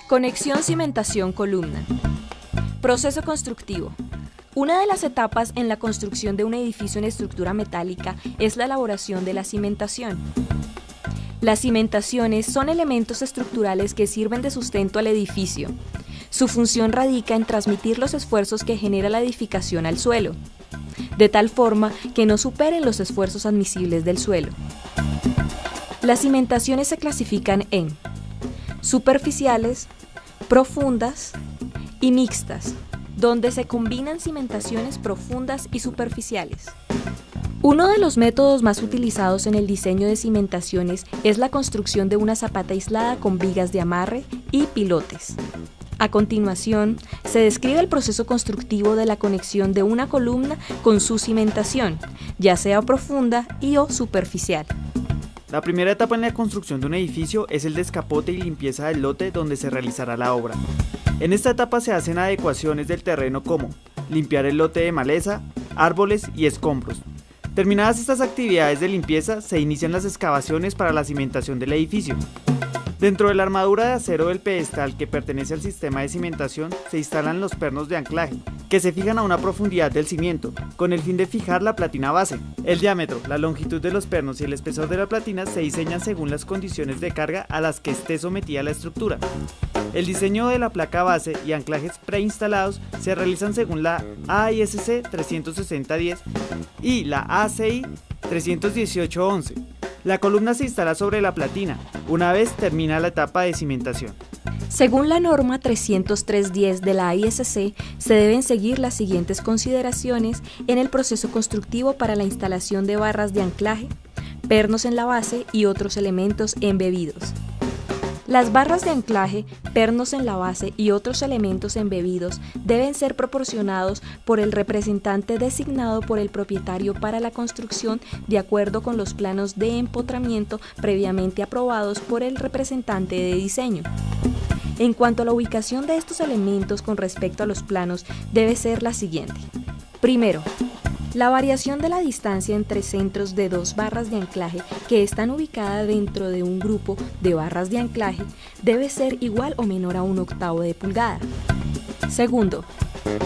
Conexión cimentación-columna. Proceso constructivo. Una de las etapas en la construcción de un edificio en estructura metálica es la elaboración de la cimentación. Las cimentaciones son elementos estructurales que sirven de sustento al edificio. Su función radica en transmitir los esfuerzos que genera la edificación al suelo, de tal forma que no superen los esfuerzos admisibles del suelo. Las cimentaciones se clasifican en superficiales, profundas y mixtas, donde se combinan cimentaciones profundas y superficiales. Uno de los métodos más utilizados en el diseño de cimentaciones es la construcción de una zapata aislada con vigas de amarre y pilotes. A continuación, se describe el proceso constructivo de la conexión de una columna con su cimentación, ya sea profunda o superficial. La primera etapa en la construcción de un edificio es el descapote y limpieza del lote donde se realizará la obra. En esta etapa se hacen adecuaciones del terreno como limpiar el lote de maleza, árboles y escombros. Terminadas estas actividades de limpieza, se inician las excavaciones para la cimentación del edificio. Dentro de la armadura de acero del pedestal que pertenece al sistema de cimentación se instalan los pernos de anclaje, que se fijan a una profundidad del cimiento, con el fin de fijar la platina base. El diámetro, la longitud de los pernos y el espesor de la platina se diseñan según las condiciones de carga a las que esté sometida la estructura. El diseño de la placa base y anclajes preinstalados se realizan según la AISC 36010 y la ACI 31811. La columna se instala sobre la platina, una vez termina la etapa de cimentación. Según la norma 30310 de la ISC, se deben seguir las siguientes consideraciones en el proceso constructivo para la instalación de barras de anclaje, pernos en la base y otros elementos embebidos. Las barras de anclaje, pernos en la base y otros elementos embebidos deben ser proporcionados por el representante designado por el propietario para la construcción de acuerdo con los planos de empotramiento previamente aprobados por el representante de diseño. En cuanto a la ubicación de estos elementos con respecto a los planos, debe ser la siguiente. Primero, la variación de la distancia entre centros de dos barras de anclaje que están ubicadas dentro de un grupo de barras de anclaje debe ser igual o menor a 1/8 de pulgada. Segundo,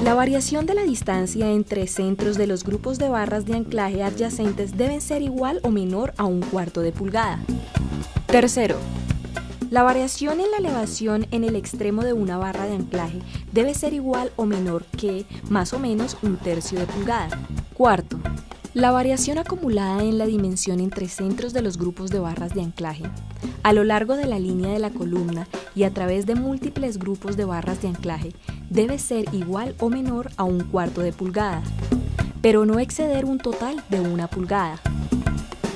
la variación de la distancia entre centros de los grupos de barras de anclaje adyacentes deben ser igual o menor a 1/4 de pulgada. Tercero, la variación en la elevación en el extremo de una barra de anclaje debe ser igual o menor que más o menos 1/3 de pulgada. Cuarto, la variación acumulada en la dimensión entre centros de los grupos de barras de anclaje a lo largo de la línea de la columna y a través de múltiples grupos de barras de anclaje debe ser igual o menor a 1/4 de pulgada, pero no exceder un total de 1 pulgada.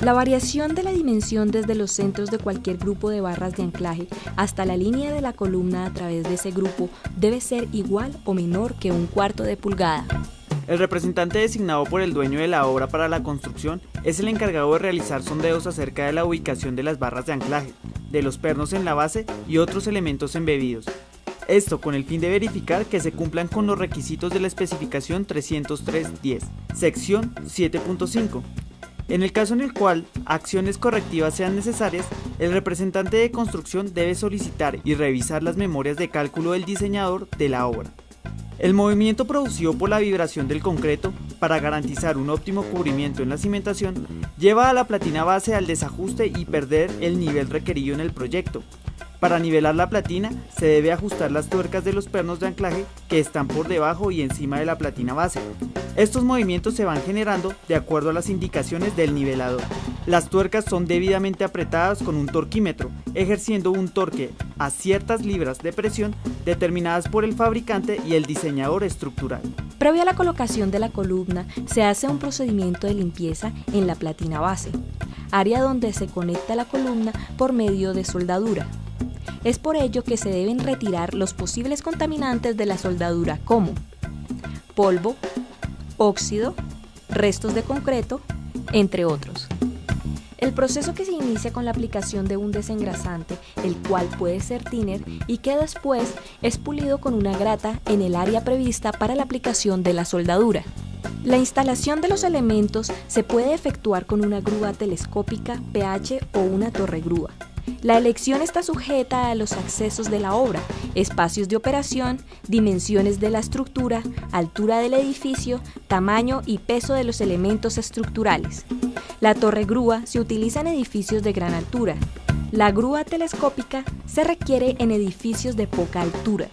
La variación de la dimensión desde los centros de cualquier grupo de barras de anclaje hasta la línea de la columna a través de ese grupo debe ser igual o menor que 1/4 de pulgada. El representante designado por el dueño de la obra para la construcción es el encargado de realizar sondeos acerca de la ubicación de las barras de anclaje, de los pernos en la base y otros elementos embebidos. Esto con el fin de verificar que se cumplan con los requisitos de la especificación 30310, sección 7.5. En el caso en el cual acciones correctivas sean necesarias, el representante de construcción debe solicitar y revisar las memorias de cálculo del diseñador de la obra. El movimiento producido por la vibración del concreto para garantizar un óptimo cubrimiento en la cimentación lleva a la platina base al desajuste y perder el nivel requerido en el proyecto. Para nivelar la platina se debe ajustar las tuercas de los pernos de anclaje que están por debajo y encima de la platina base. Estos movimientos se van generando de acuerdo a las indicaciones del nivelador. Las tuercas son debidamente apretadas con un torquímetro, ejerciendo un torque a ciertas libras de presión determinadas por el fabricante y el diseñador estructural. Previo a la colocación de la columna, se hace un procedimiento de limpieza en la platina base, área donde se conecta la columna por medio de soldadura. Es por ello que se deben retirar los posibles contaminantes de la soldadura como polvo, óxido, restos de concreto, entre otros. El proceso que se inicia con la aplicación de un desengrasante, el cual puede ser thinner y que después es pulido con una grata en el área prevista para la aplicación de la soldadura. La instalación de los elementos se puede efectuar con una grúa telescópica PH o una torre grúa. La elección está sujeta a los accesos de la obra, espacios de operación, dimensiones de la estructura, altura del edificio, tamaño y peso de los elementos estructurales. La torre grúa se utiliza en edificios de gran altura. La grúa telescópica se requiere en edificios de poca altura.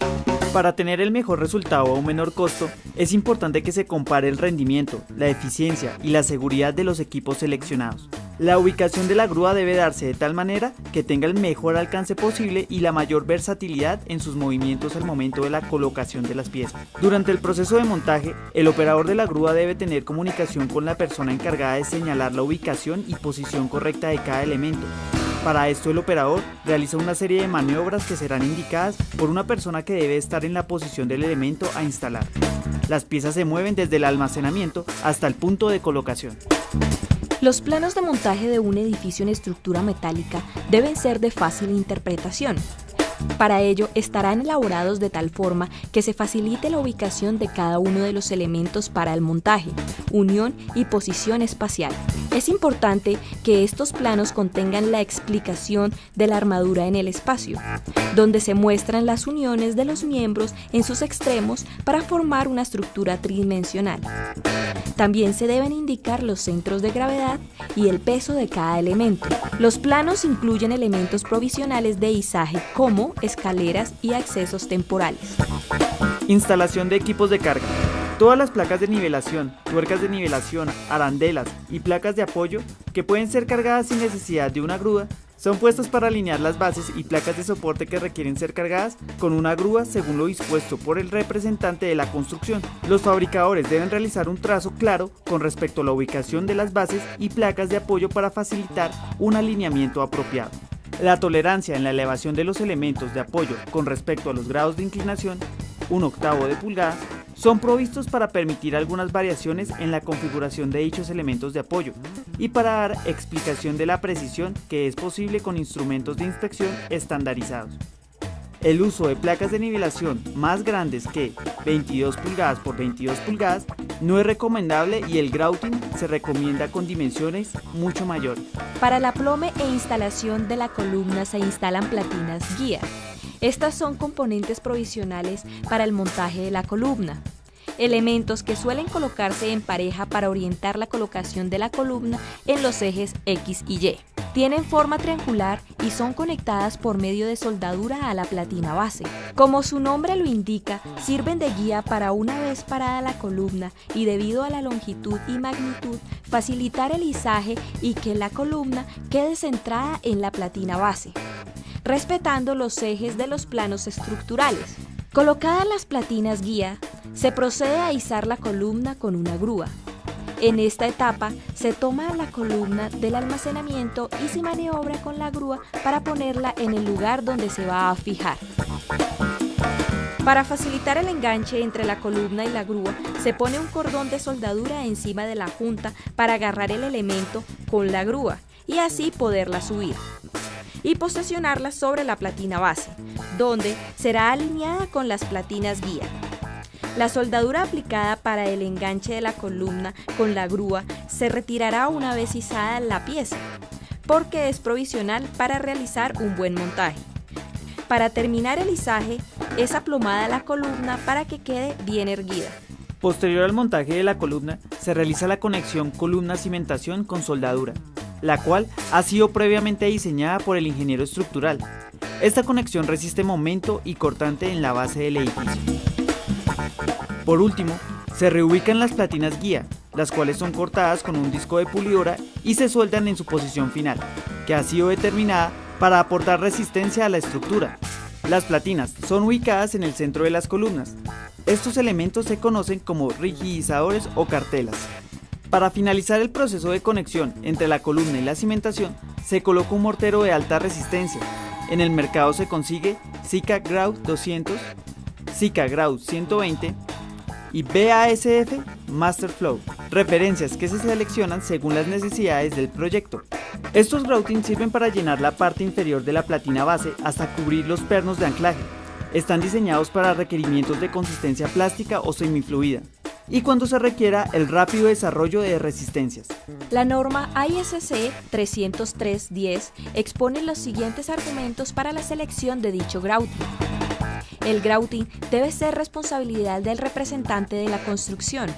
Para tener el mejor resultado a un menor costo, es importante que se compare el rendimiento, la eficiencia y la seguridad de los equipos seleccionados. La ubicación de la grúa debe darse de tal manera que tenga el mejor alcance posible y la mayor versatilidad en sus movimientos al momento de la colocación de las piezas. Durante el proceso de montaje, el operador de la grúa debe tener comunicación con la persona encargada de señalar la ubicación y posición correcta de cada elemento. Para esto el operador realiza una serie de maniobras que serán indicadas por una persona que debe estar en la posición del elemento a instalar. Las piezas se mueven desde el almacenamiento hasta el punto de colocación. Los planos de montaje de un edificio en estructura metálica deben ser de fácil interpretación. Para ello, estarán elaborados de tal forma que se facilite la ubicación de cada uno de los elementos para el montaje, unión y posición espacial. Es importante que estos planos contengan la explicación de la armadura en el espacio, donde se muestran las uniones de los miembros en sus extremos para formar una estructura tridimensional. También se deben indicar los centros de gravedad y el peso de cada elemento. Los planos incluyen elementos provisionales de izaje como escaleras y accesos temporales. Instalación de equipos de carga. Todas las placas de nivelación, tuercas de nivelación, arandelas y placas de apoyo que pueden ser cargadas sin necesidad de una grúa son puestas para alinear las bases y placas de soporte que requieren ser cargadas con una grúa según lo dispuesto por el representante de la construcción. Los fabricadores deben realizar un trazo claro con respecto a la ubicación de las bases y placas de apoyo para facilitar un alineamiento apropiado. La tolerancia en la elevación de los elementos de apoyo con respecto a los grados de inclinación, 1/8 de pulgada, son provistos para permitir algunas variaciones en la configuración de dichos elementos de apoyo y para dar explicación de la precisión que es posible con instrumentos de inspección estandarizados. El uso de placas de nivelación más grandes que 22 pulgadas por 22 pulgadas no es recomendable y el grouting se recomienda con dimensiones mucho mayores. Para el aplome e instalación de la columna se instalan platinas guía. Estas son componentes provisionales para el montaje de la columna. Elementos que suelen colocarse en pareja para orientar la colocación de la columna en los ejes X y Y. Tienen forma triangular y son conectadas por medio de soldadura a la platina base. Como su nombre lo indica, sirven de guía para una vez parada la columna y debido a la longitud y magnitud, facilitar el izaje y que la columna quede centrada en la platina base, respetando los ejes de los planos estructurales. Colocadas las platinas guía, se procede a izar la columna con una grúa. En esta etapa se toma la columna del almacenamiento y se maniobra con la grúa para ponerla en el lugar donde se va a fijar. Para facilitar el enganche entre la columna y la grúa, se pone un cordón de soldadura encima de la junta para agarrar el elemento con la grúa y así poderla subir y posicionarla sobre la platina base, donde será alineada con las platinas guía. La soldadura aplicada para el enganche de la columna con la grúa se retirará una vez izada la pieza, porque es provisional para realizar un buen montaje. Para terminar el izaje, es aplomada la columna para que quede bien erguida. Posterior al montaje de la columna, se realiza la conexión columna-cimentación con soldadura, la cual ha sido previamente diseñada por el ingeniero estructural. Esta conexión resiste momento y cortante en la base del edificio. Por último, se reubican las platinas guía, las cuales son cortadas con un disco de pulidora y se sueldan en su posición final, que ha sido determinada para aportar resistencia a la estructura. Las platinas son ubicadas en el centro de las columnas. Estos elementos se conocen como rigidizadores o cartelas. Para finalizar el proceso de conexión entre la columna y la cimentación, se coloca un mortero de alta resistencia. En el mercado se consigue Sika Grout 200, Sika Grout 120 y BASF Masterflow, referencias que se seleccionan según las necesidades del proyecto. Estos grouting sirven para llenar la parte inferior de la platina base hasta cubrir los pernos de anclaje. Están diseñados para requerimientos de consistencia plástica o semifluida. y cuando se requiera el rápido desarrollo de resistencias. La norma ISC 303-10 expone los siguientes argumentos para la selección de dicho grouting. El grouting debe ser responsabilidad del representante de la construcción.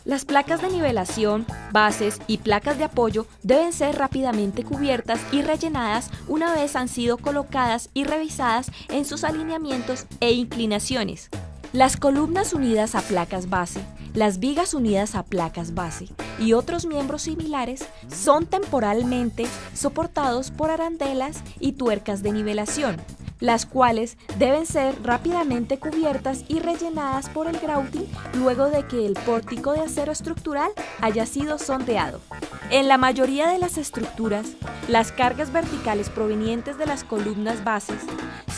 Las placas de nivelación, bases y placas de apoyo deben ser rápidamente cubiertas y rellenadas una vez han sido colocadas y revisadas en sus alineamientos e inclinaciones. Las columnas unidas a placas base, las vigas unidas a placas base y otros miembros similares son temporalmente soportados por arandelas y tuercas de nivelación, las cuales deben ser rápidamente cubiertas y rellenadas por el grouting luego de que el pórtico de acero estructural haya sido sondeado. En la mayoría de las estructuras, las cargas verticales provenientes de las columnas bases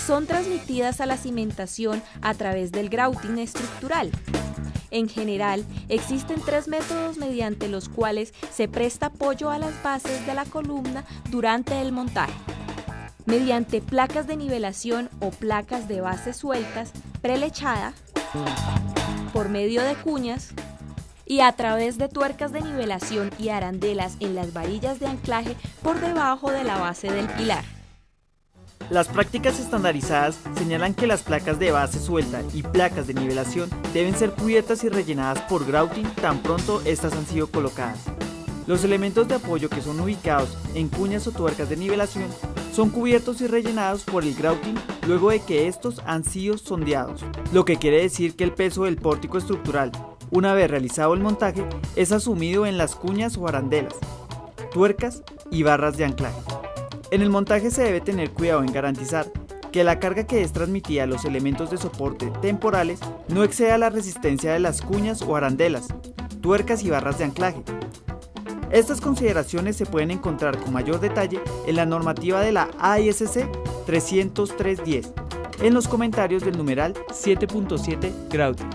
son transmitidas a la cimentación a través del grouting estructural. En general, existen 3 métodos mediante los cuales se presta apoyo a las bases de la columna durante el montaje: mediante placas de nivelación o placas de base sueltas prelechada, por medio de cuñas y a través de tuercas de nivelación y arandelas en las varillas de anclaje por debajo de la base del pilar. Las prácticas estandarizadas señalan que las placas de base suelta y placas de nivelación deben ser cubiertas y rellenadas por grouting tan pronto estas han sido colocadas. Los elementos de apoyo que son ubicados en cuñas o tuercas de nivelación son cubiertos y rellenados por el grouting luego de que estos han sido sondeados, lo que quiere decir que el peso del pórtico estructural, una vez realizado el montaje, es asumido en las cuñas o arandelas, tuercas y barras de anclaje. En el montaje se debe tener cuidado en garantizar que la carga que es transmitida a los elementos de soporte temporales no exceda la resistencia de las cuñas o arandelas, tuercas y barras de anclaje. Estas consideraciones se pueden encontrar con mayor detalle en la normativa de la ISC 303-10, en los comentarios del numeral 7.7 Grouting.